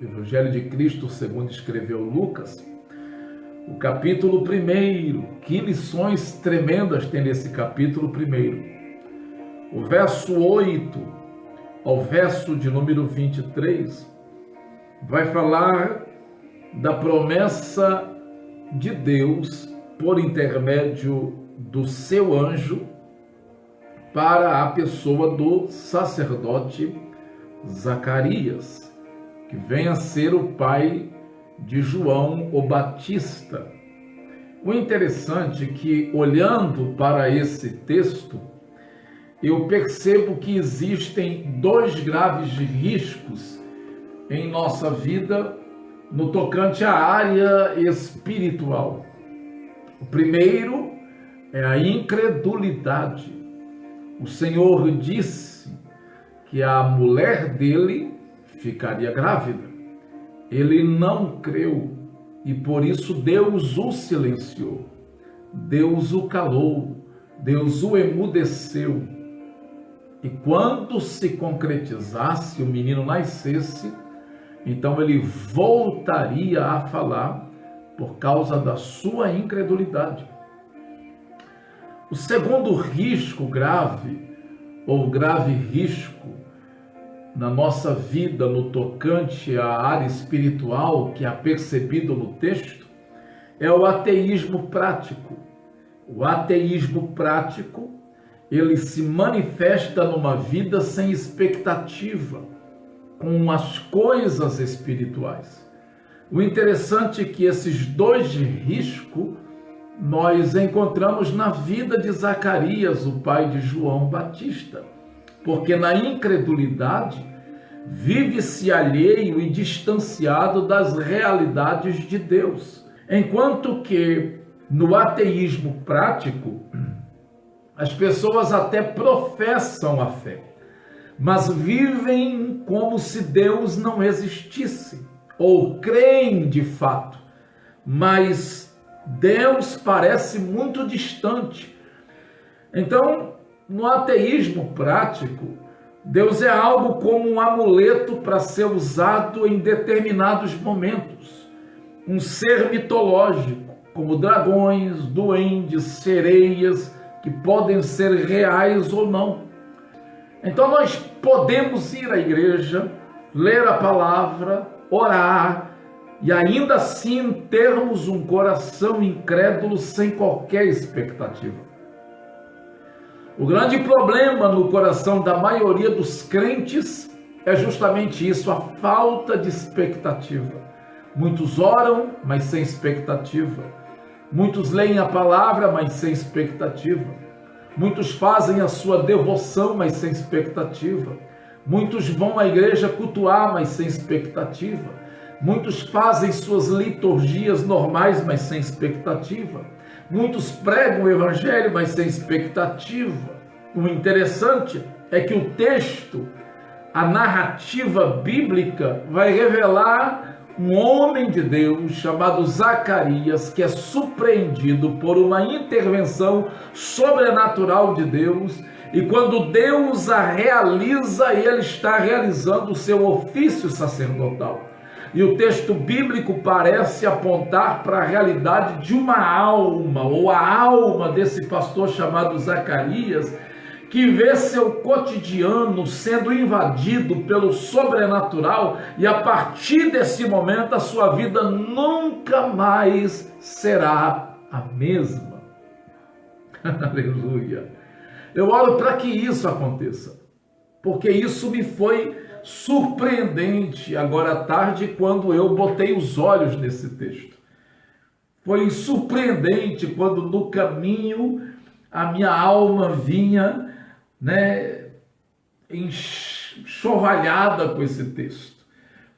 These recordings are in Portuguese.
Evangelho de Cristo segundo escreveu Lucas, o capítulo 1. Que lições tremendas tem nesse capítulo 1. O verso 8 ao verso de número 23 vai falar da promessa de Deus por intermédio do seu anjo para a pessoa do sacerdote Zacarias, que vem a ser o pai de João o Batista. O interessante é que, olhando para esse texto, eu percebo que existem dois graves riscos em nossa vida no tocante à área espiritual. O primeiro é a incredulidade. O Senhor disse que a mulher dele ficaria grávida. Ele não creu e por isso Deus o silenciou. Deus o calou. Deus o emudeceu. E quando se concretizasse, o menino nascesse, então ele voltaria a falar por causa da sua incredulidade. O segundo risco grave, ou grave risco, na nossa vida no tocante à área espiritual, que é percebido no texto, é o ateísmo prático. O ateísmo prático, ele se manifesta numa vida sem expectativa com as coisas espirituais. O interessante é que esses dois riscos nós encontramos na vida de Zacarias, o pai de João Batista, porque na incredulidade vive-se alheio e distanciado das realidades de Deus, enquanto que no ateísmo prático as pessoas até professam a fé, mas vivem como se Deus não existisse, ou creem de fato, mas Deus parece muito distante. Então, no ateísmo prático, Deus é algo como um amuleto para ser usado em determinados momentos, um ser mitológico, como dragões, duendes, sereias, que podem ser reais ou não. Então nós podemos ir à igreja, ler a palavra, orar, e ainda assim termos um coração incrédulo sem qualquer expectativa. O grande problema no coração da maioria dos crentes é justamente isso, a falta de expectativa. Muitos oram, mas sem expectativa. Muitos leem a palavra, mas sem expectativa. Muitos fazem a sua devoção, mas sem expectativa. Muitos vão à igreja cultuar, mas sem expectativa. Muitos fazem suas liturgias normais, mas sem expectativa. Muitos pregam o evangelho, mas sem expectativa. O interessante é que o texto, a narrativa bíblica, vai revelar um homem de Deus chamado Zacarias, que é surpreendido por uma intervenção sobrenatural de Deus, e quando Deus a realiza, ele está realizando o seu ofício sacerdotal. E o texto bíblico parece apontar para a realidade de uma alma, ou a alma desse pastor chamado Zacarias, que vê seu cotidiano sendo invadido pelo sobrenatural, e a partir desse momento a sua vida nunca mais será a mesma. Aleluia! Eu oro para que isso aconteça, porque isso me foi surpreendente agora à tarde quando eu botei os olhos nesse texto. Foi surpreendente quando no caminho a minha alma vinha enxovalhada com esse texto.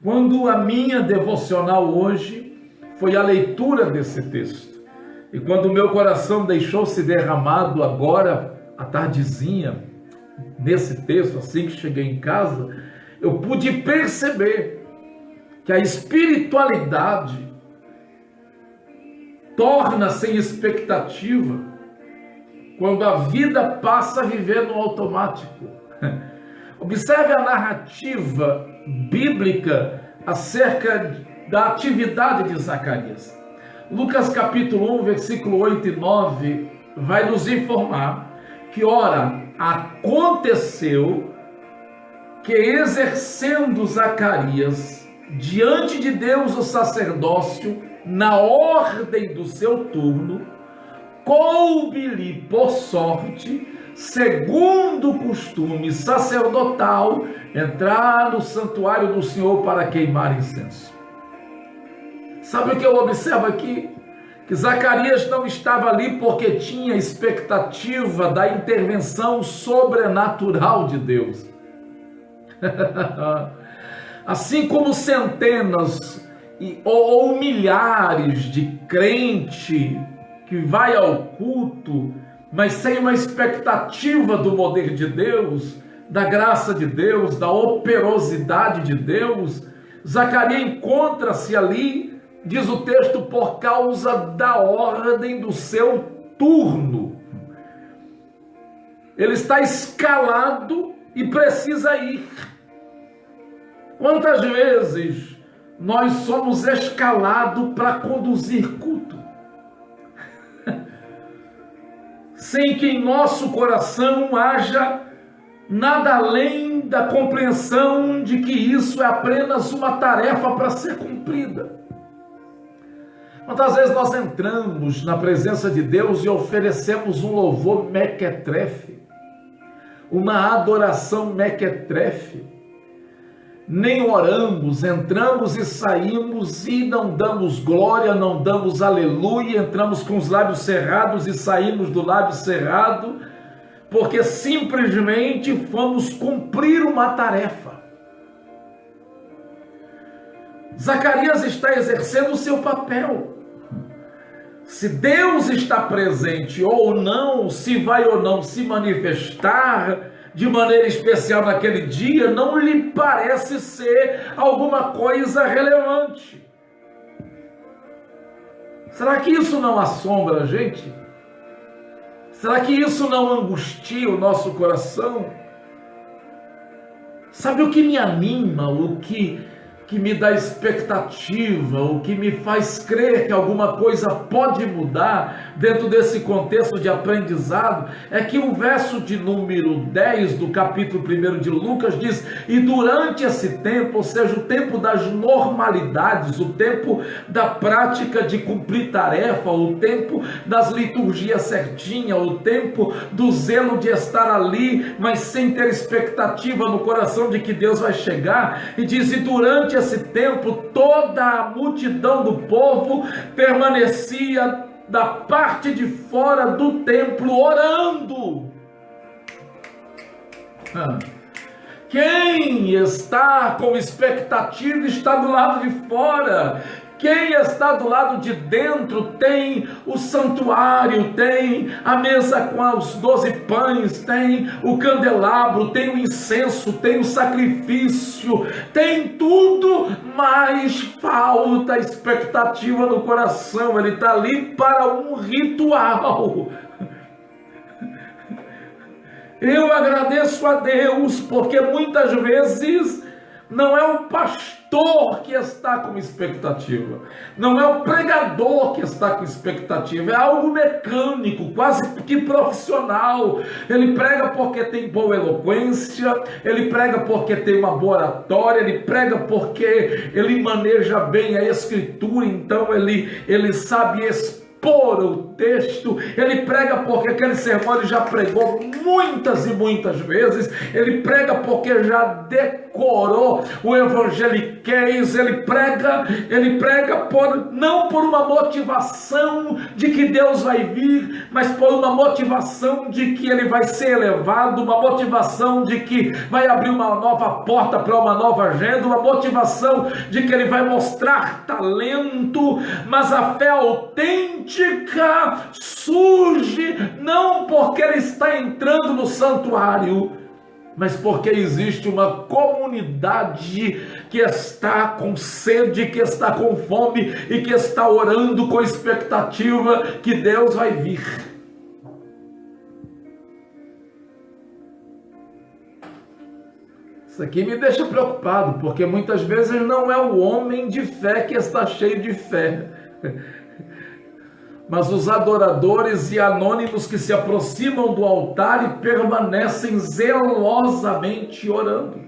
Quando a minha devocional hoje foi a leitura desse texto, e quando o meu coração deixou-se derramado agora, à tardezinha, nesse texto, assim que cheguei em casa, eu pude perceber que a espiritualidade torna-se em expectativa quando a vida passa a viver no automático. Observe a narrativa bíblica acerca da atividade de Zacarias. Lucas capítulo 1, versículo 8 e 9, vai nos informar que, ora, aconteceu que, exercendo Zacarias diante de Deus o sacerdócio, na ordem do seu turno, coube-lhe por sorte, segundo o costume sacerdotal, entrar no santuário do Senhor para queimar incenso. Sabe o que eu observo aqui? Que Zacarias não estava ali porque tinha expectativa da intervenção sobrenatural de Deus. Assim como centenas ou milhares de crentes que vai ao culto, mas sem uma expectativa do poder de Deus, da graça de Deus, da operosidade de Deus, Zacarias encontra-se ali, diz o texto, por causa da ordem do seu turno. Ele está escalado e precisa ir. Quantas vezes nós somos escalados para conduzir culto, sem que em nosso coração haja nada além da compreensão de que isso é apenas uma tarefa para ser cumprida? Quantas vezes nós entramos na presença de Deus e oferecemos um louvor mequetrefe, uma adoração mequetrefe, nem oramos, entramos e saímos e não damos glória, não damos aleluia, entramos com os lábios cerrados e saímos do lábio cerrado, porque simplesmente fomos cumprir uma tarefa. Zacarias está exercendo o seu papel. Se Deus está presente ou não, se vai ou não se manifestar de maneira especial naquele dia, não lhe parece ser alguma coisa relevante. Será que isso não assombra a gente? Será que isso não angustia o nosso coração? Sabe o que me anima, o que me dá expectativa, o que me faz crer que alguma coisa pode mudar dentro desse contexto de aprendizado, é que o verso de número 10 do capítulo 1 de Lucas diz: e durante esse tempo, ou seja, o tempo das normalidades, o tempo da prática de cumprir tarefa, o tempo das liturgias certinhas, o tempo do zelo de estar ali, mas sem ter expectativa no coração de que Deus vai chegar, e diz: e durante esse tempo toda a multidão do povo permanecia da parte de fora do templo orando. Quem está com expectativa está do lado de fora. Quem está do lado de dentro tem o santuário, tem a mesa com os 12 pães, tem o candelabro, tem o incenso, tem o sacrifício, tem tudo, mas falta expectativa no coração. Ele está ali para um ritual. Eu agradeço a Deus, porque muitas vezes não é o pastor que está com expectativa, não é o pregador que está com expectativa, é algo mecânico, quase que profissional. Ele prega porque tem boa eloquência, ele prega porque tem uma boa oratória, ele prega porque ele maneja bem a escritura, então ele sabe expor o texto, ele prega porque aquele sermão ele já pregou muitas e muitas vezes, ele prega porque já decorou o evangeliquez, ele prega não por uma motivação de que Deus vai vir, mas por uma motivação de que ele vai ser elevado, uma motivação de que vai abrir uma nova porta para uma nova agenda, uma motivação de que ele vai mostrar talento. Mas a fé autêntica surge não porque ele está entrando no santuário, mas porque existe uma comunidade que está com sede, que está com fome e que está orando com expectativa que Deus vai vir. Isso aqui me deixa preocupado, porque muitas vezes não é o homem de fé que está cheio de fé, mas os adoradores e anônimos que se aproximam do altar e permanecem zelosamente orando.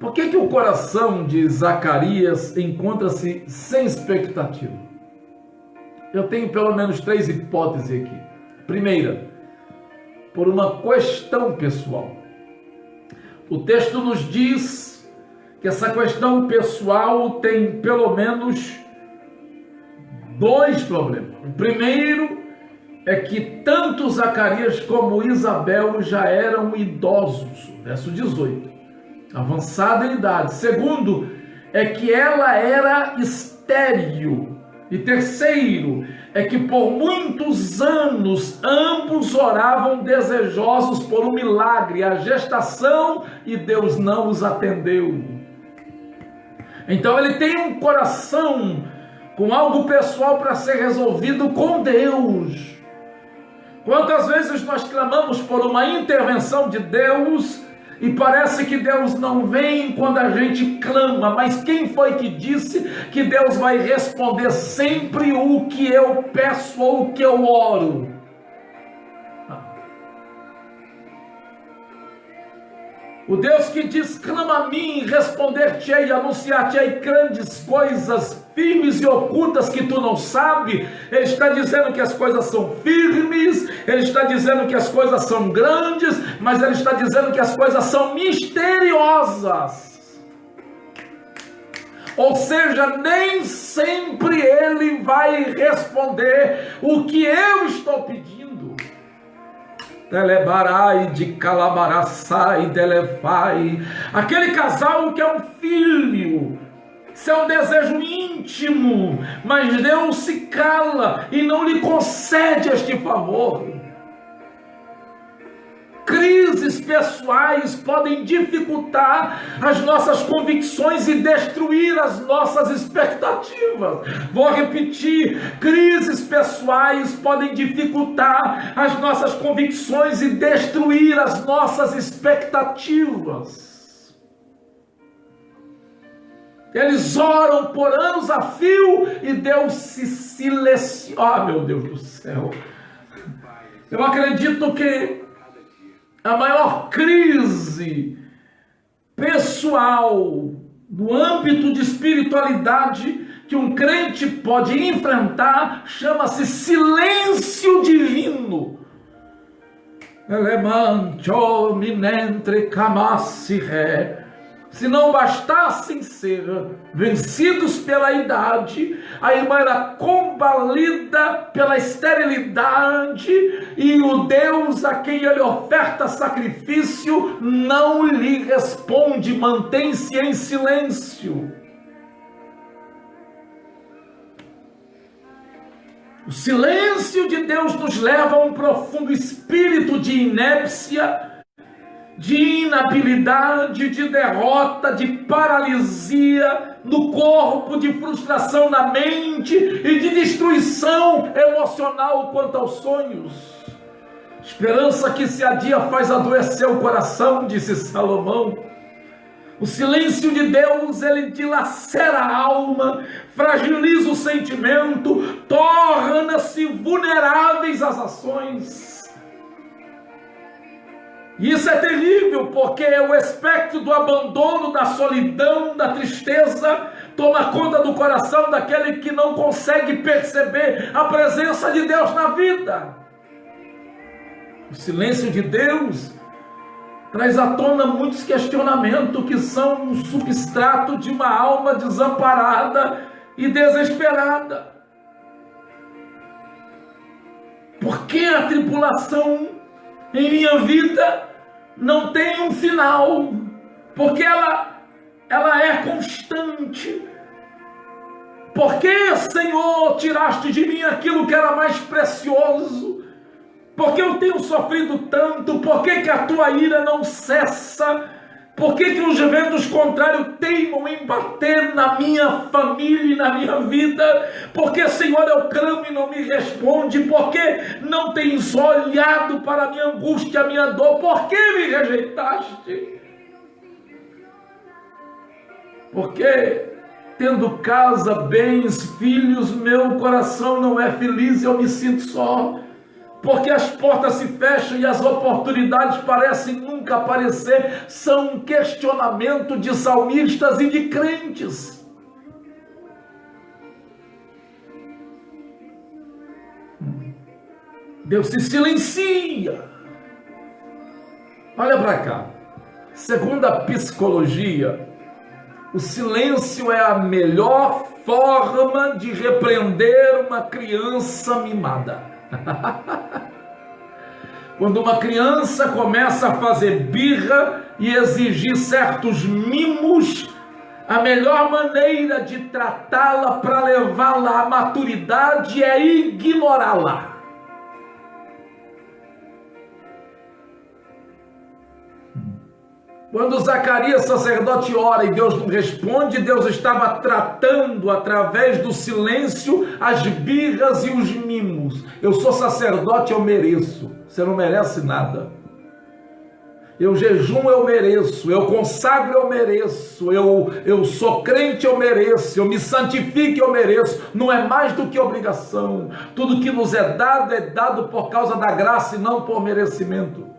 Por que o coração de Zacarias encontra-se sem expectativa? Eu tenho pelo menos 3 hipóteses aqui. Primeira, por uma questão pessoal. O texto nos diz que essa questão pessoal tem pelo menos 2 problemas. O primeiro é que tanto Zacarias como Isabel já eram idosos, verso 18, avançada em idade. Segundo, é que ela era estéril. E terceiro, é que por muitos anos ambos oravam desejosos por um milagre, a gestação, e Deus não os atendeu. Então ele tem um coração com algo pessoal para ser resolvido com Deus. Quantas vezes nós clamamos por uma intervenção de Deus e parece que Deus não vem quando a gente clama, mas quem foi que disse que Deus vai responder sempre o que eu peço ou o que eu oro? O Deus que diz, clama a mim, responder-te-ei, anunciar-te-ei grandes coisas firmes e ocultas que tu não sabes. Ele está dizendo que as coisas são firmes, ele está dizendo que as coisas são grandes, mas ele está dizendo que as coisas são misteriosas. Ou seja, nem sempre ele vai responder o que eu estou pedindo. Telebarai de calabaraçai, delefai. Aquele casal que é um filho, isso é um desejo íntimo, mas Deus se cala e não lhe concede este favor. Crises pessoais podem dificultar as nossas convicções e destruir as nossas expectativas. Vou repetir: crises pessoais podem dificultar as nossas convicções e destruir as nossas expectativas. Eles oram por anos a fio e Deus se silencia. Ah, meu Deus do céu! Eu acredito que a maior crise pessoal no âmbito de espiritualidade que um crente pode enfrentar chama-se silêncio divino. Se não bastassem ser vencidos pela idade, a irmã era combalida pela esterilidade, e o Deus a quem ele oferta sacrifício não lhe responde, mantém-se em silêncio. O silêncio de Deus nos leva a um profundo espírito de inépcia, de inabilidade, de derrota, de paralisia no corpo, de frustração na mente e de destruição emocional quanto aos sonhos. Esperança que se adia faz adoecer o coração, disse Salomão. O silêncio de Deus, ele dilacera a alma, fragiliza o sentimento, torna-se vulneráveis às ações. E isso é terrível, porque o espectro do abandono, da solidão, da tristeza toma conta do coração daquele que não consegue perceber a presença de Deus na vida. O silêncio de Deus traz à tona muitos questionamentos que são um substrato de uma alma desamparada e desesperada. Por que a tribulação em minha vida não tem um final? Porque ela é constante. Por que, Senhor, tiraste de mim aquilo que era mais precioso? Por que eu tenho sofrido tanto? Por que a tua ira não cessa? Por que que os ventos contrários teimam em bater na minha família e na minha vida? Porque, Senhor, eu clamo e não me responde. Por que não tens olhado para a minha angústia, a minha dor? Por que me rejeitaste? Porque, tendo casa, bens, filhos, meu coração não é feliz e eu me sinto só. Porque as portas se fecham e as oportunidades parecem nunca aparecer. São um questionamento de salmistas e de crentes. Deus se silencia. Olha para cá. Segundo a psicologia, o silêncio é a melhor forma de repreender uma criança mimada. Quando uma criança começa a fazer birra e exigir certos mimos, a melhor maneira de tratá-la para levá-la à maturidade é ignorá-la. Quando Zacarias, sacerdote, ora e Deus não responde, Deus estava tratando através do silêncio as birras e os mimos. Eu sou sacerdote, eu mereço. Você não merece nada. Eu jejum, eu mereço. Eu consagro, eu mereço. Eu sou crente, eu mereço. Eu me santifico, eu mereço. Não é mais do que obrigação. Tudo que nos é dado por causa da graça e não por merecimento.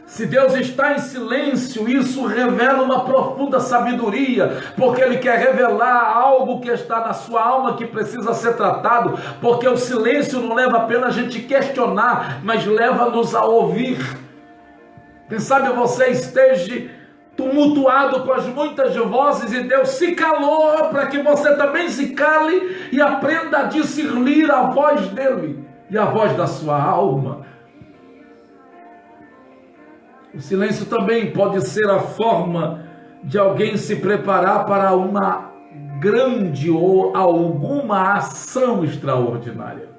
Se Deus está em silêncio, isso revela uma profunda sabedoria, porque Ele quer revelar algo que está na sua alma que precisa ser tratado, porque o silêncio não leva apenas a gente questionar, mas leva-nos a ouvir. Quem sabe você esteja tumultuado com as muitas vozes e Deus se calou para que você também se cale e aprenda a discernir a voz dEle e a voz da sua alma. O silêncio também pode ser a forma de alguém se preparar para uma grande ou alguma ação extraordinária.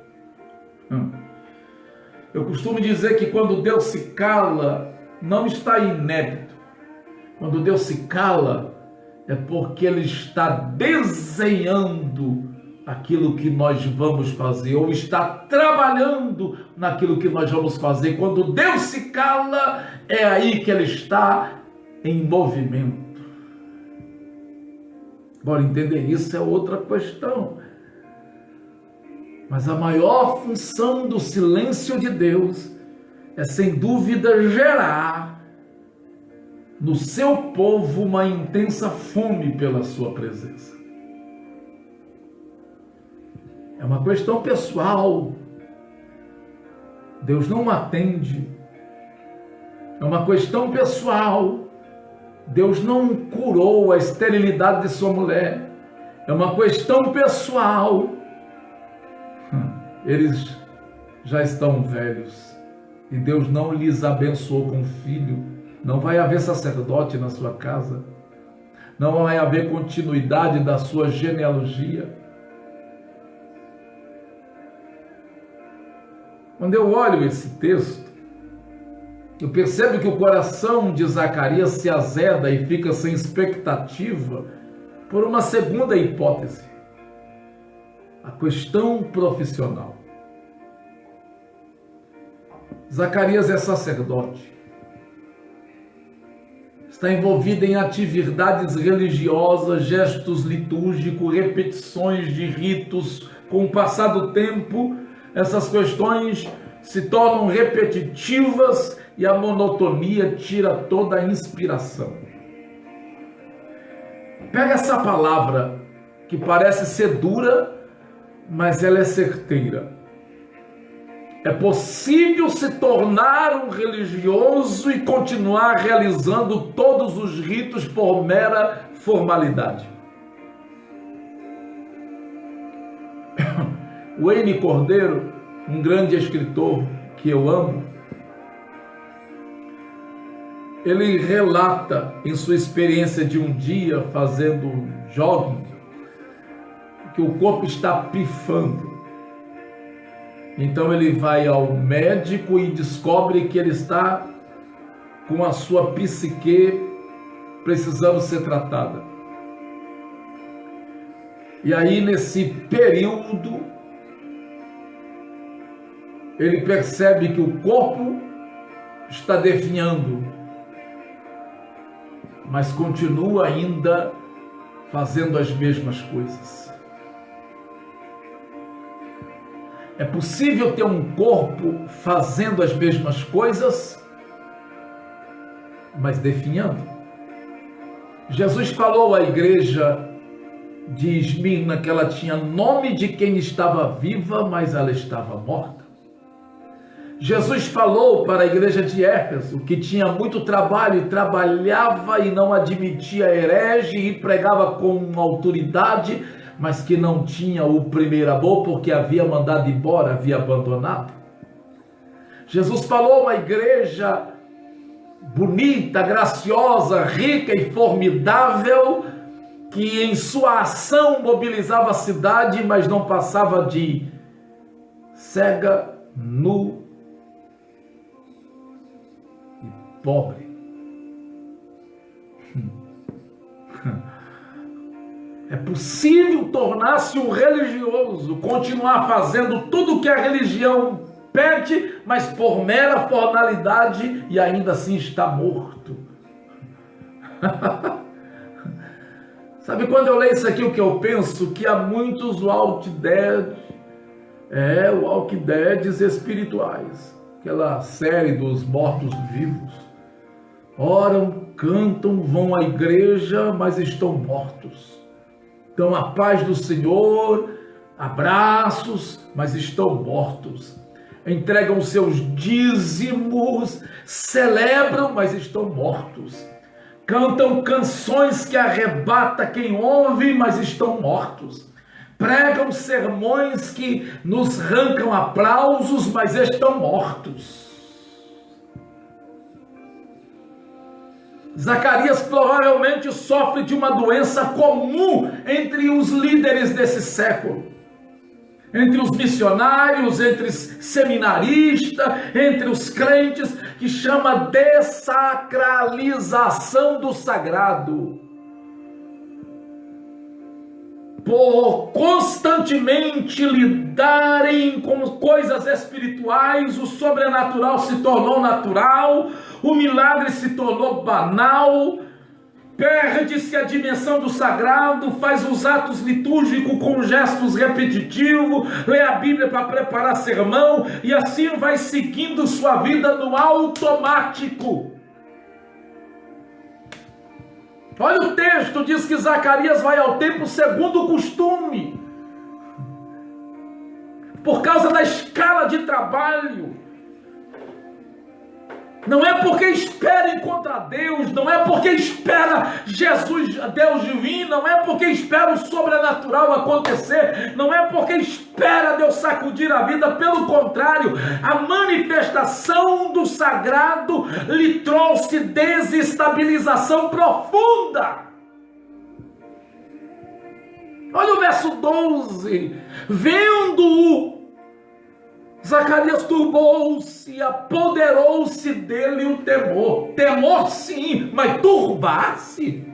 Eu costumo dizer que quando Deus se cala, não está inébito. Quando Deus se cala, é porque Ele está desenhando aquilo que nós vamos fazer, ou está trabalhando naquilo que nós vamos fazer. Quando Deus se cala, é aí que Ele está em movimento. Agora, entender isso é outra questão. Mas a maior função do silêncio de Deus é, sem dúvida, gerar no seu povo uma intensa fome pela sua presença. É uma questão pessoal. Deus não atende. É uma questão pessoal. Deus não curou a esterilidade de sua mulher. É uma questão pessoal. Eles já estão velhos e Deus não lhes abençoou com filho. Não vai haver sacerdote na sua casa. Não vai haver continuidade da sua genealogia. Quando eu olho esse texto, eu percebo que o coração de Zacarias se azeda e fica sem expectativa por uma segunda hipótese, a questão profissional. Zacarias é sacerdote, está envolvido em atividades religiosas, gestos litúrgicos, repetições de ritos. Com o passar do tempo, essas questões se tornam repetitivas e a monotonia tira toda a inspiração. Pega essa palavra que parece ser dura, mas ela é certeira. É possível se tornar um religioso e continuar realizando todos os ritos por mera formalidade. Wayne Cordeiro, um grande escritor que eu amo, ele relata em sua experiência de um dia fazendo jogging que o corpo está pifando. Então ele vai ao médico e descobre que ele está com a sua psique precisando ser tratada. E aí, nesse período, ele percebe que o corpo está definhando, mas continua ainda fazendo as mesmas coisas. É possível ter um corpo fazendo as mesmas coisas, mas definhando. Jesus falou à igreja de Esmirna que ela tinha nome de quem estava viva, mas ela estava morta. Jesus falou para a igreja de Éfeso que tinha muito trabalho, trabalhava e não admitia herege e pregava com autoridade, mas que não tinha o primeiro amor porque havia mandado embora, havia abandonado. Jesus falou a uma igreja bonita, graciosa, rica e formidável, que em sua ação mobilizava a cidade, mas não passava de cega, nu e pobre. É possível tornar-se um religioso, continuar fazendo tudo o que a religião pede, mas por mera formalidade, e ainda assim está morto. Sabe, quando eu leio isso aqui, o que eu penso? Que há muitos Walking Deads espirituais. Aquela série dos mortos-vivos. Oram, cantam, vão à igreja, mas estão mortos. Dão a paz do Senhor, abraços, mas estão mortos. Entregam seus dízimos, celebram, mas estão mortos. Cantam canções que arrebata quem ouve, mas estão mortos. Pregam sermões que nos arrancam aplausos, mas estão mortos. Zacarias provavelmente sofre de uma doença comum entre os líderes desse século. Entre os missionários, entre os seminaristas, entre os crentes, que chama dessacralização do sagrado. Por constantemente lidarem com coisas espirituais, o sobrenatural se tornou natural, o milagre se tornou banal, perde-se a dimensão do sagrado, faz os atos litúrgicos com gestos repetitivos, lê a Bíblia para preparar sermão e assim vai seguindo sua vida no automático. Olha o texto, diz que Zacarias vai ao templo segundo o costume, por causa da escala de trabalho. Não é porque espera encontrar Deus, não é porque espera Jesus, Deus vir, não é porque espera o sobrenatural acontecer, não é porque espera Deus sacudir a vida, pelo contrário, a manifestação do sagrado lhe trouxe desestabilização profunda. Olha o verso 12, vendo-o, Zacarias turbou-se, apoderou-se dele o temor. Temor sim, mas turbar-se.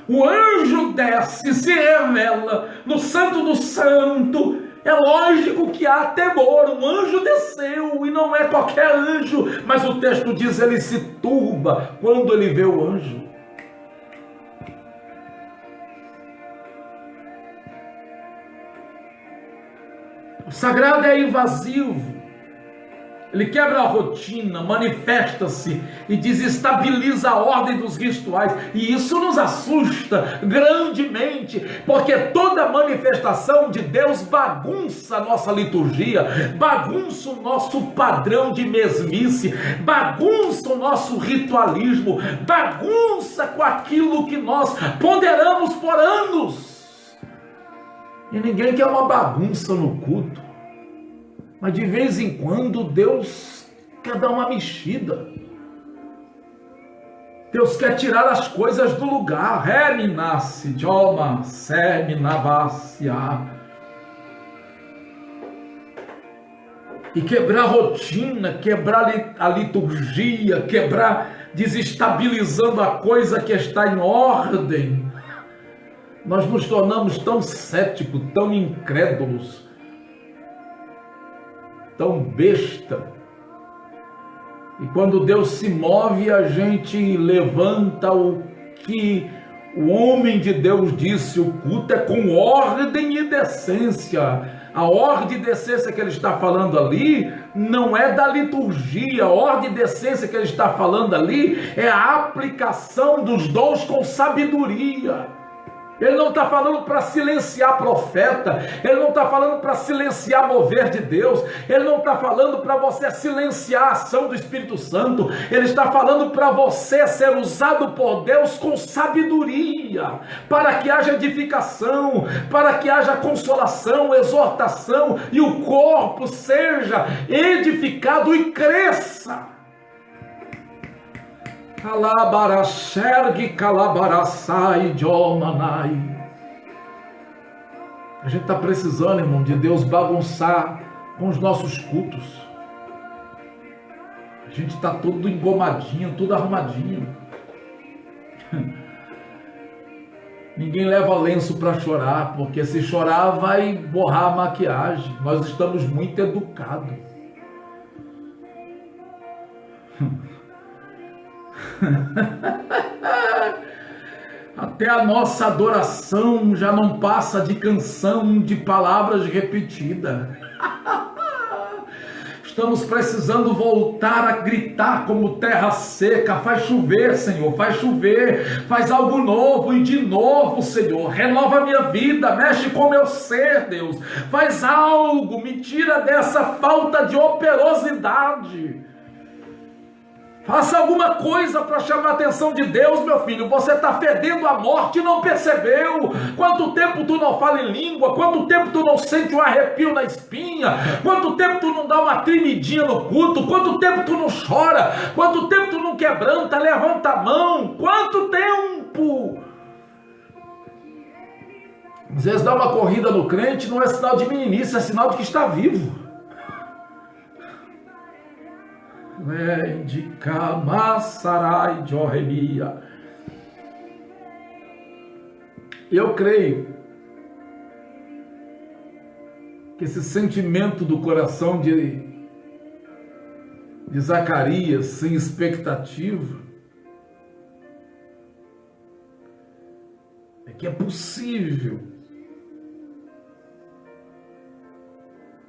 O anjo desce, se revela no Santo do Santo. É lógico que há temor. Um anjo desceu e não é qualquer anjo, mas o texto diz ele se turba quando ele vê o anjo. O sagrado é invasivo, ele quebra a rotina, manifesta-se e desestabiliza a ordem dos rituais, e isso nos assusta grandemente, porque toda manifestação de Deus bagunça a nossa liturgia, bagunça o nosso padrão de mesmice, bagunça o nosso ritualismo, bagunça com aquilo que nós ponderamos por anos. E ninguém quer uma bagunça no culto, mas de vez em quando Deus quer dar uma mexida. Deus quer tirar as coisas do lugar. Reminasce, Joma, Seminavacia. e quebrar a rotina, quebrar a liturgia, desestabilizando a coisa que está em ordem, nós nos tornamos tão céticos, tão incrédulos, tão besta. E quando Deus se move, a gente levanta o que o homem de Deus disse: o culto é com ordem e decência. A ordem e decência que ele está falando ali não é da liturgia. A ordem e decência que ele está falando ali é a aplicação dos dons com sabedoria. Ele não está falando para silenciar profeta, ele não está falando para silenciar mover de Deus, ele não está falando para você silenciar a ação do Espírito Santo, ele está falando para você ser usado por Deus com sabedoria, para que haja edificação, para que haja consolação, exortação, e o corpo seja edificado e cresça. Calabaraxergue, calabaraçai, jomanai. A gente está precisando, irmão, de Deus bagunçar com os nossos cultos. A gente está tudo engomadinho, tudo arrumadinho. Ninguém leva lenço para chorar, porque se chorar vai borrar a maquiagem. Nós estamos muito educados. Até a nossa adoração já não passa de canção de palavras repetidas. Estamos precisando voltar a gritar como terra seca: faz chover, Senhor, faz chover, faz algo novo e de novo, Senhor, renova a minha vida, mexe com o meu ser, Deus, faz algo, me tira dessa falta de operosidade. Faça alguma coisa para chamar a atenção de Deus, meu filho. Você está fedendo a morte e não percebeu. Quanto tempo tu não fala em língua? Quanto tempo tu não sente um arrepio na espinha? Quanto tempo tu não dá uma tremidinha no culto? Quanto tempo tu não chora? Quanto tempo tu não quebranta, levanta a mão? Quanto tempo? Às vezes dar uma corrida no crente não é sinal de meninice, é sinal de que está vivo. Eu creio que esse sentimento do coração de Zacarias, sem expectativa, é que é possível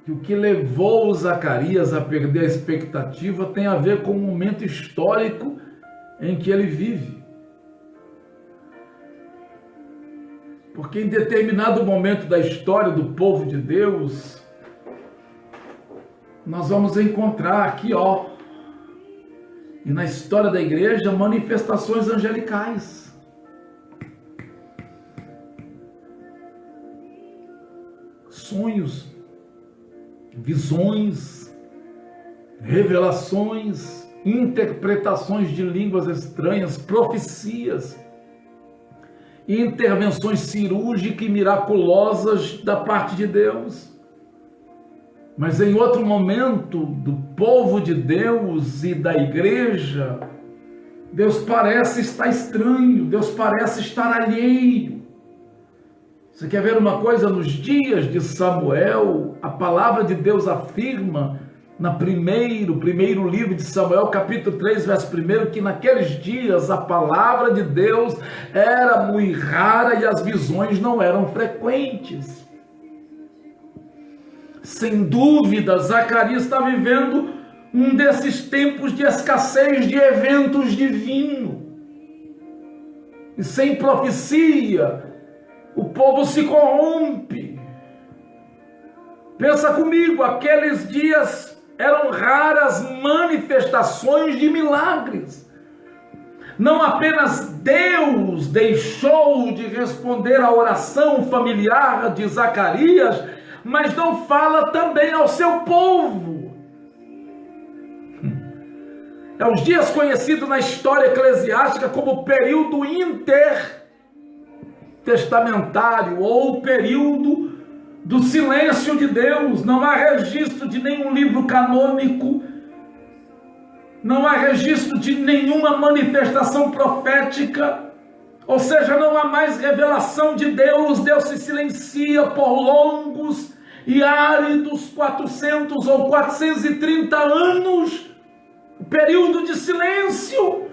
que o que levou Zacarias a perder a expectativa tem a ver com o momento histórico em que ele vive. Porque em determinado momento da história do povo de Deus, nós vamos encontrar aqui, e na história da igreja, manifestações angelicais. Sonhos, visões, revelações, interpretações de línguas estranhas, profecias e intervenções cirúrgicas e miraculosas da parte de Deus. Mas em outro momento do povo de Deus e da igreja, Deus parece estar estranho, Deus parece estar alheio. Você quer ver uma coisa? Nos dias de Samuel, a palavra de Deus afirma, no primeiro livro de Samuel, capítulo 3, verso 1, que naqueles dias a palavra de Deus era muito rara e as visões não eram frequentes. Sem dúvida, Zacarias está vivendo um desses tempos de escassez de eventos divinos. E sem profecia, o povo se corrompe. Pensa comigo, aqueles dias eram raras manifestações de milagres. Não apenas Deus deixou de responder à oração familiar de Zacarias, mas não fala também ao seu povo. É os dias conhecidos na história eclesiástica como o período intertestamentário ou o período do silêncio de Deus. Não há registro de nenhum livro canônico, não há registro de nenhuma manifestação profética, ou seja, não há mais revelação de Deus. Deus se silencia por longos e áridos 400 ou 430 anos, período de silêncio.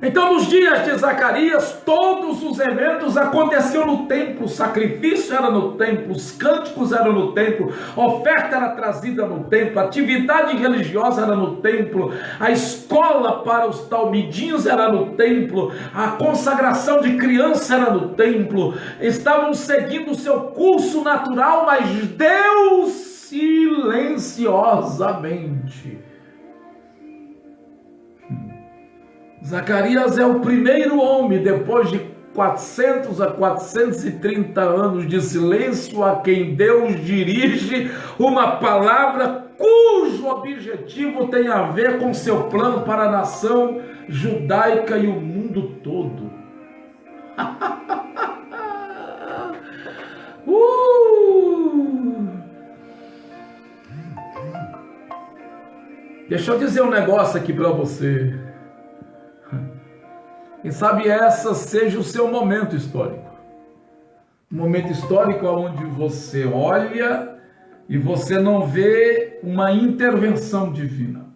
Então, nos dias de Zacarias, todos os eventos aconteciam no templo, o sacrifício era no templo, os cânticos eram no templo, a oferta era trazida no templo, a atividade religiosa era no templo, a escola para os talmidinhos era no templo, a consagração de criança era no templo, estavam seguindo o seu curso natural, mas Deus silenciosamente. Zacarias é o primeiro homem, depois de 400 a 430 anos de silêncio, a quem Deus dirige uma palavra cujo objetivo tem a ver com seu plano para a nação judaica e o mundo todo. Deixa eu dizer um negócio aqui para você. Quem sabe essa seja o seu momento histórico. Um momento histórico onde você olha e você não vê uma intervenção divina.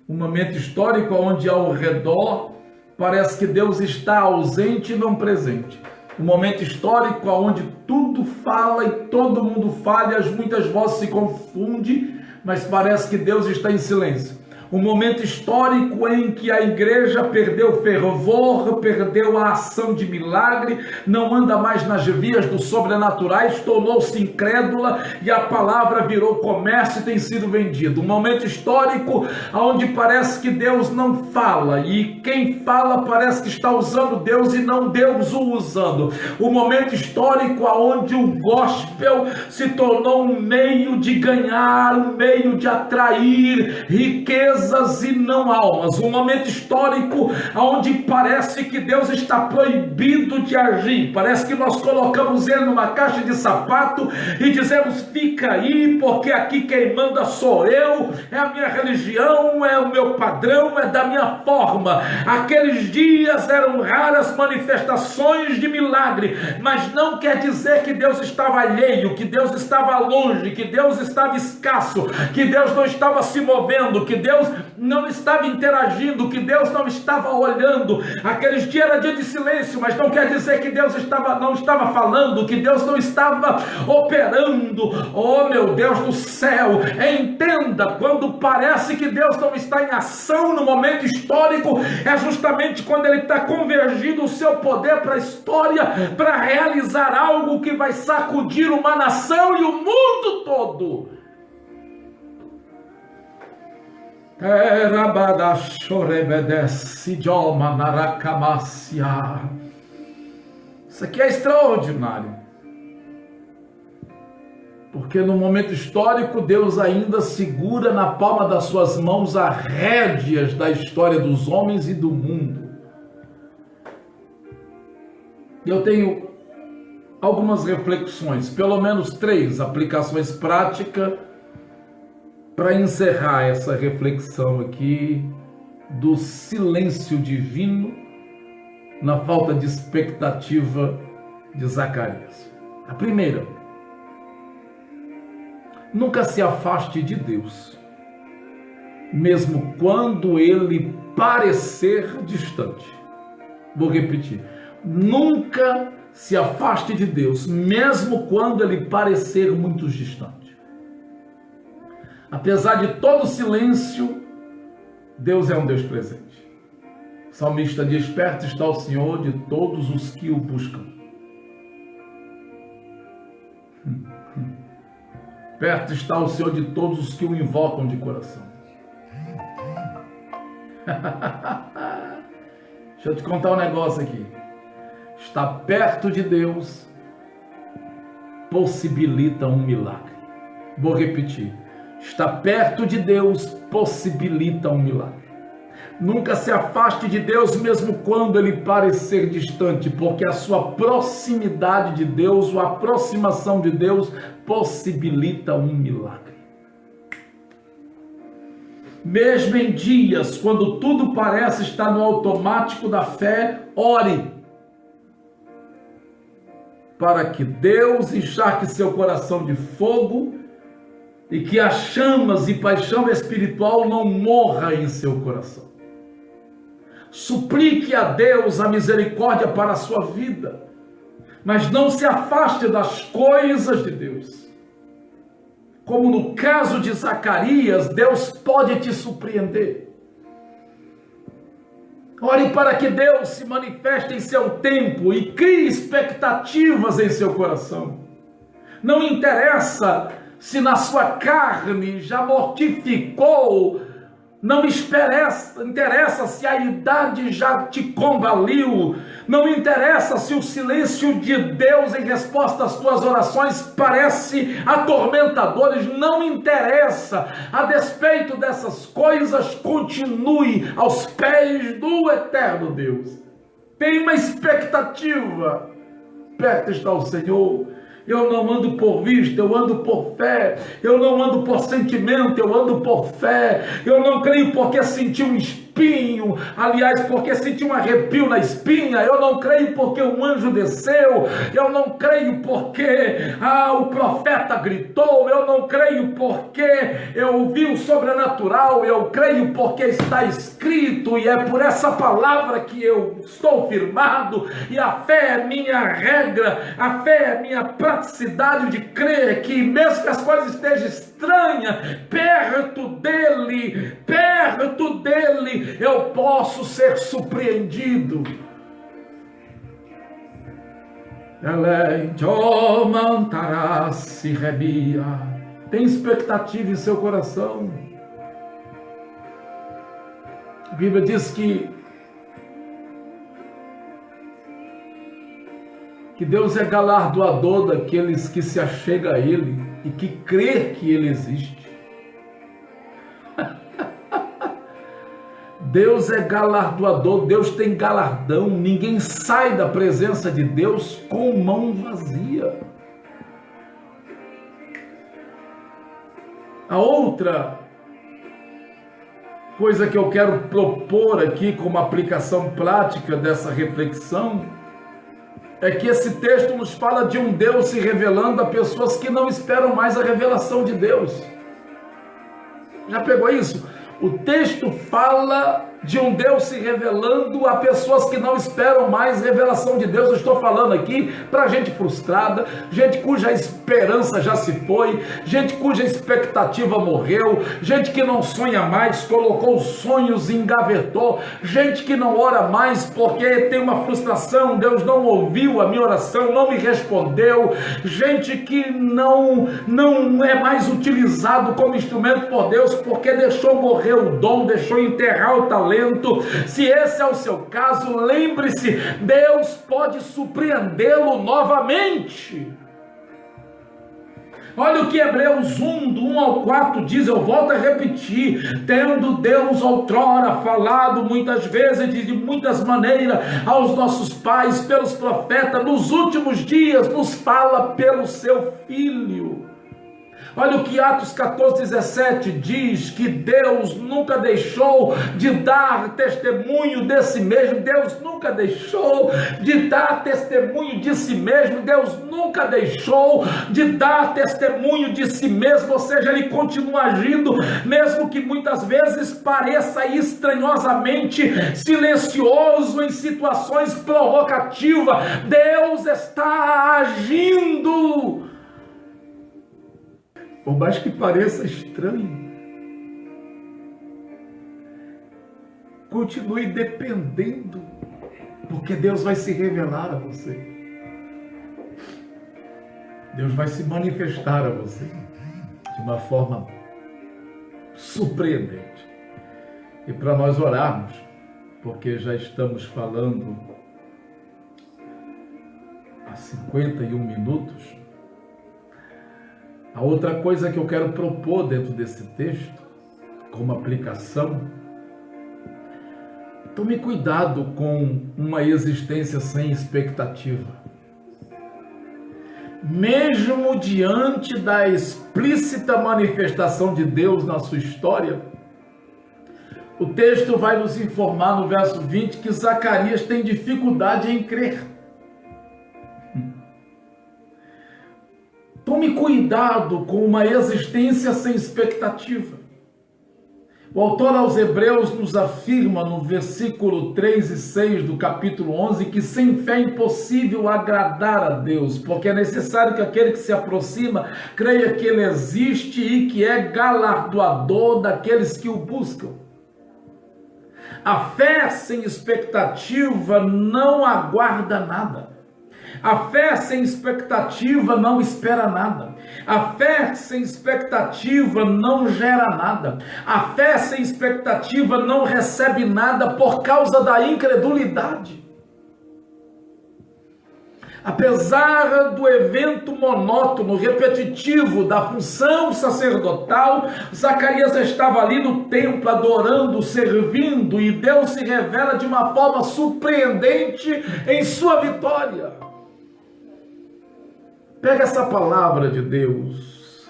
Um momento histórico onde ao redor parece que Deus está ausente e não presente. Um momento histórico onde tudo fala e todo mundo fala e muitas vozes se confundem, mas parece que Deus está em silêncio. Um momento histórico em que a igreja perdeu fervor, perdeu a ação de milagre, não anda mais nas vias do sobrenaturais, tornou-se incrédula e a palavra virou comércio e tem sido vendido. Um momento histórico onde parece que Deus não fala e quem fala parece que está usando Deus e não Deus o usando. Um momento histórico onde o gospel se tornou um meio de ganhar, um meio de atrair riqueza e não almas. Um momento histórico onde parece que Deus está proibido de agir. Parece que nós colocamos ele numa caixa de sapato e dizemos: fica aí, porque aqui quem manda sou eu, é a minha religião, é o meu padrão, é da minha forma. Aqueles dias eram raras manifestações de milagre, mas não quer dizer que Deus estava alheio, que Deus estava longe, que Deus estava escasso, que Deus não estava se movendo, que Deus não estava interagindo, que Deus não estava olhando. Aqueles dias era dia de silêncio, mas não quer dizer que Deus não estava falando, que Deus não estava operando. Oh meu Deus do céu, entenda, quando parece que Deus não está em ação no momento histórico, é justamente quando ele está convergindo o seu poder para a história, para realizar algo que vai sacudir uma nação e o mundo todo. Isso aqui é extraordinário, porque no momento histórico Deus ainda segura na palma das suas mãos as rédeas da história dos homens e do mundo. Eu tenho algumas reflexões, pelo menos 3 aplicações práticas para encerrar essa reflexão aqui do silêncio divino na falta de expectativa de Zacarias. A primeira: nunca se afaste de Deus, mesmo quando ele parecer distante. Vou repetir: nunca se afaste de Deus, mesmo quando ele parecer muito distante. Apesar de todo o silêncio, Deus é um Deus presente. O salmista diz: perto está o Senhor de todos os que o buscam. Perto está o Senhor de todos os que o invocam de coração. Deixa eu te contar um negócio aqui. Estar perto de Deus possibilita um milagre. Vou repetir. Estar perto de Deus possibilita um milagre. Nunca se afaste de Deus mesmo quando Ele parecer distante, porque a sua proximidade de Deus, ou a aproximação de Deus, possibilita um milagre. Mesmo em dias quando tudo parece estar no automático da fé, ore para que Deus encharque seu coração de fogo e que as chamas e paixão espiritual não morra em seu coração. Suplique a Deus a misericórdia para a sua vida, mas não se afaste das coisas de Deus. Como no caso de Zacarias, Deus pode te surpreender. Ore para que Deus se manifeste em seu tempo e crie expectativas em seu coração. Não interessa se na sua carne já mortificou, não interessa se a idade já te combaliu, não interessa se o silêncio de Deus em resposta às tuas orações parece atormentador, não interessa. A despeito dessas coisas, continue aos pés do eterno Deus. Tem uma expectativa, perto está o Senhor. Eu não ando por vista, eu ando por fé. Eu não ando por sentimento, eu ando por fé. Eu não creio porque senti um espinho, aliás, porque senti um arrepio na espinha. Eu não creio porque um anjo desceu. Eu não creio porque o profeta gritou. Eu não creio porque eu vi o sobrenatural. Eu creio porque está escrito, e é por essa palavra que eu estou firmado. E a fé é minha regra, a fé é minha praticidade de crer que mesmo que as coisas estejam estranhas, perto dele, eu posso ser surpreendido. Tem expectativa em seu coração. A Bíblia diz que Deus é galardoador daqueles que se achegam a Ele e que crê que Ele existe. Deus é galardoador, Deus tem galardão. Ninguém sai da presença de Deus com mão vazia. A outra coisa que eu quero propor aqui como aplicação prática dessa reflexão é que esse texto nos fala de um Deus se revelando a pessoas que não esperam mais a revelação de Deus. Já pegou isso? O texto fala de um Deus se revelando a pessoas que não esperam mais revelação de Deus. Eu estou falando aqui para gente frustrada, gente cuja esperança já se foi, gente cuja expectativa morreu, gente que não sonha mais, colocou os sonhos e engavetou, gente que não ora mais porque tem uma frustração, Deus não ouviu a minha oração, não me respondeu, gente que não é mais utilizado como instrumento por Deus porque deixou morrer o dom, deixou enterrar o talento. Se esse é o seu caso, lembre-se, Deus pode surpreendê-lo novamente. Olha o que Hebreus 1, do 1 ao 4 diz, eu volto a repetir: tendo Deus outrora falado muitas vezes, de muitas maneiras, aos nossos pais, pelos profetas, nos últimos dias nos fala pelo seu Filho. Olha o que Atos 14:17 diz, que Deus nunca deixou de dar testemunho de si mesmo. Deus nunca deixou de dar testemunho de si mesmo. Deus nunca deixou de dar testemunho de si mesmo. Ou seja, Ele continua agindo, mesmo que muitas vezes pareça estranhosamente silencioso em situações provocativas. Deus está agindo. Por mais que pareça estranho, continue dependendo, porque Deus vai se revelar a você. Deus vai se manifestar a você de uma forma surpreendente. E para nós orarmos, porque já estamos falando há 51 minutos, a outra coisa que eu quero propor dentro desse texto, como aplicação, Tome cuidado com uma existência sem expectativa. Mesmo diante da explícita manifestação de Deus na sua história, o texto vai nos informar no verso 20 que Zacarias tem dificuldade em crer. Tome cuidado com uma existência sem expectativa. O autor aos Hebreus nos afirma no versículo 3 e 6 do capítulo 11 que sem fé é impossível agradar a Deus, porque é necessário que aquele que se aproxima creia que Ele existe e que é galardoador daqueles que o buscam. A fé sem expectativa não aguarda nada. A fé sem expectativa não espera nada. A fé sem expectativa não gera nada. A fé sem expectativa não recebe nada por causa da incredulidade. Apesar do evento monótono, repetitivo da função sacerdotal, Zacarias estava ali no templo adorando, servindo, e Deus se revela de uma forma surpreendente em sua vitória. Pega essa palavra de Deus.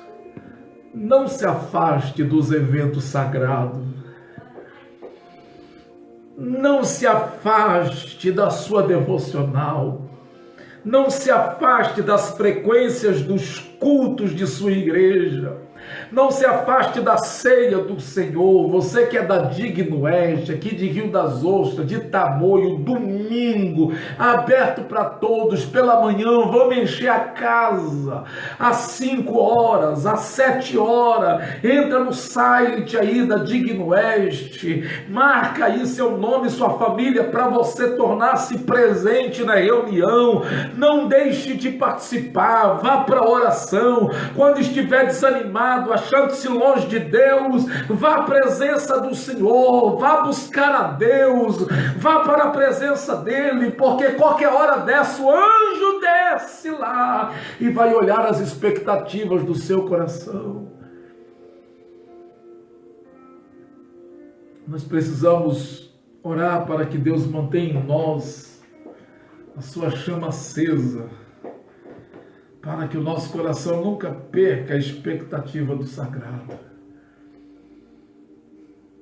Não se afaste dos eventos sagrados. Não se afaste da sua devocional. Não se afaste das frequências dos cultos de sua igreja. Não se afaste da ceia do Senhor. Você que é da Digno Oeste, aqui de Rio das Ostras, de Tamoio, domingo, aberto para todos, pela manhã, vamos encher a casa, às 5 horas, às 7 horas, entra no site aí da Digno Oeste, marca aí seu nome e sua família para você tornar-se presente na reunião. Não deixe de participar, vá para a oração. Quando estiver desanimado, achando-se longe de Deus, vá à presença do Senhor, vá buscar a Deus, vá para a presença dEle, porque qualquer hora dessa o anjo desce lá e vai olhar as expectativas do seu coração. Nós precisamos orar para que Deus mantenha em nós a sua chama acesa, para que o nosso coração nunca perca a expectativa do sagrado.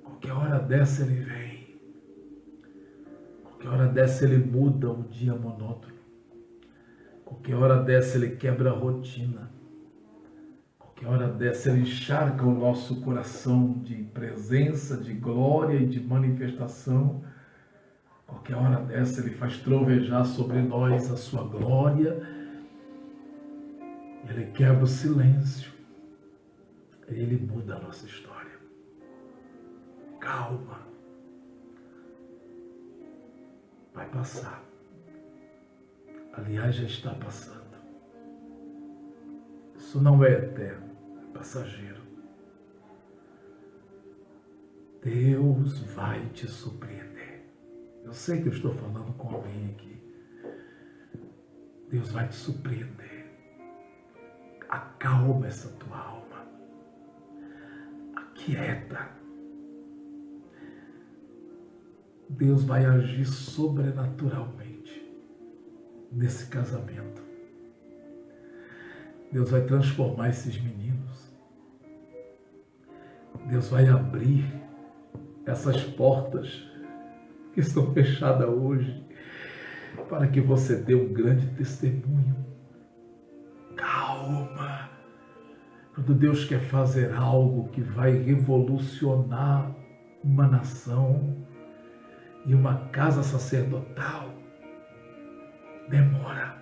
Qualquer hora dessa Ele vem. Qualquer hora dessa Ele muda um dia monótono. Qualquer hora dessa Ele quebra a rotina. Qualquer hora dessa Ele encharca o nosso coração de presença, de glória e de manifestação. Qualquer hora dessa Ele faz trovejar sobre nós a sua glória. Ele quebra o silêncio. Ele muda a nossa história. Calma. Vai passar. Aliás, já está passando. Isso não é eterno, é passageiro. Deus vai te surpreender. Eu sei que eu estou falando com alguém aqui. Deus vai te surpreender. Acalma essa tua alma. Aquieta. Deus vai agir sobrenaturalmente nesse casamento. Deus vai transformar esses meninos. Deus vai abrir essas portas que estão fechadas hoje para que você dê um grande testemunho. Calma. Quando Deus quer fazer algo que vai revolucionar uma nação e uma casa sacerdotal, demora.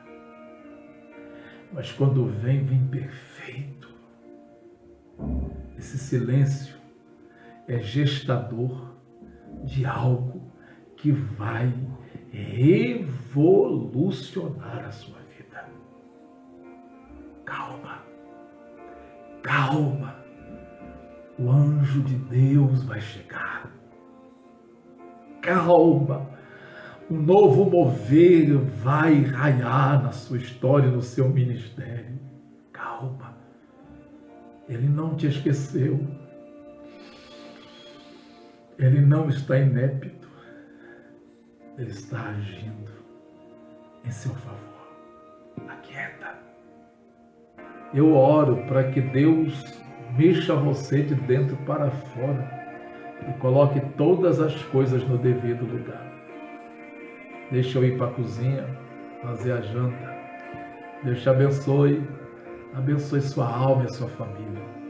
Mas quando vem, vem perfeito. Esse silêncio é gestador de algo que vai revolucionar a sua vida. Calma, calma, o anjo de Deus vai chegar. Calma, um novo mover vai raiar na sua história, no seu ministério. Calma, Ele não te esqueceu. Ele não está inépito. Ele está agindo em seu favor. Aquieta. Eu oro para que Deus mexa você de dentro para fora e coloque todas as coisas no devido lugar. Deixa eu ir para a cozinha, fazer a janta. Deus te abençoe. Abençoe sua alma e sua família.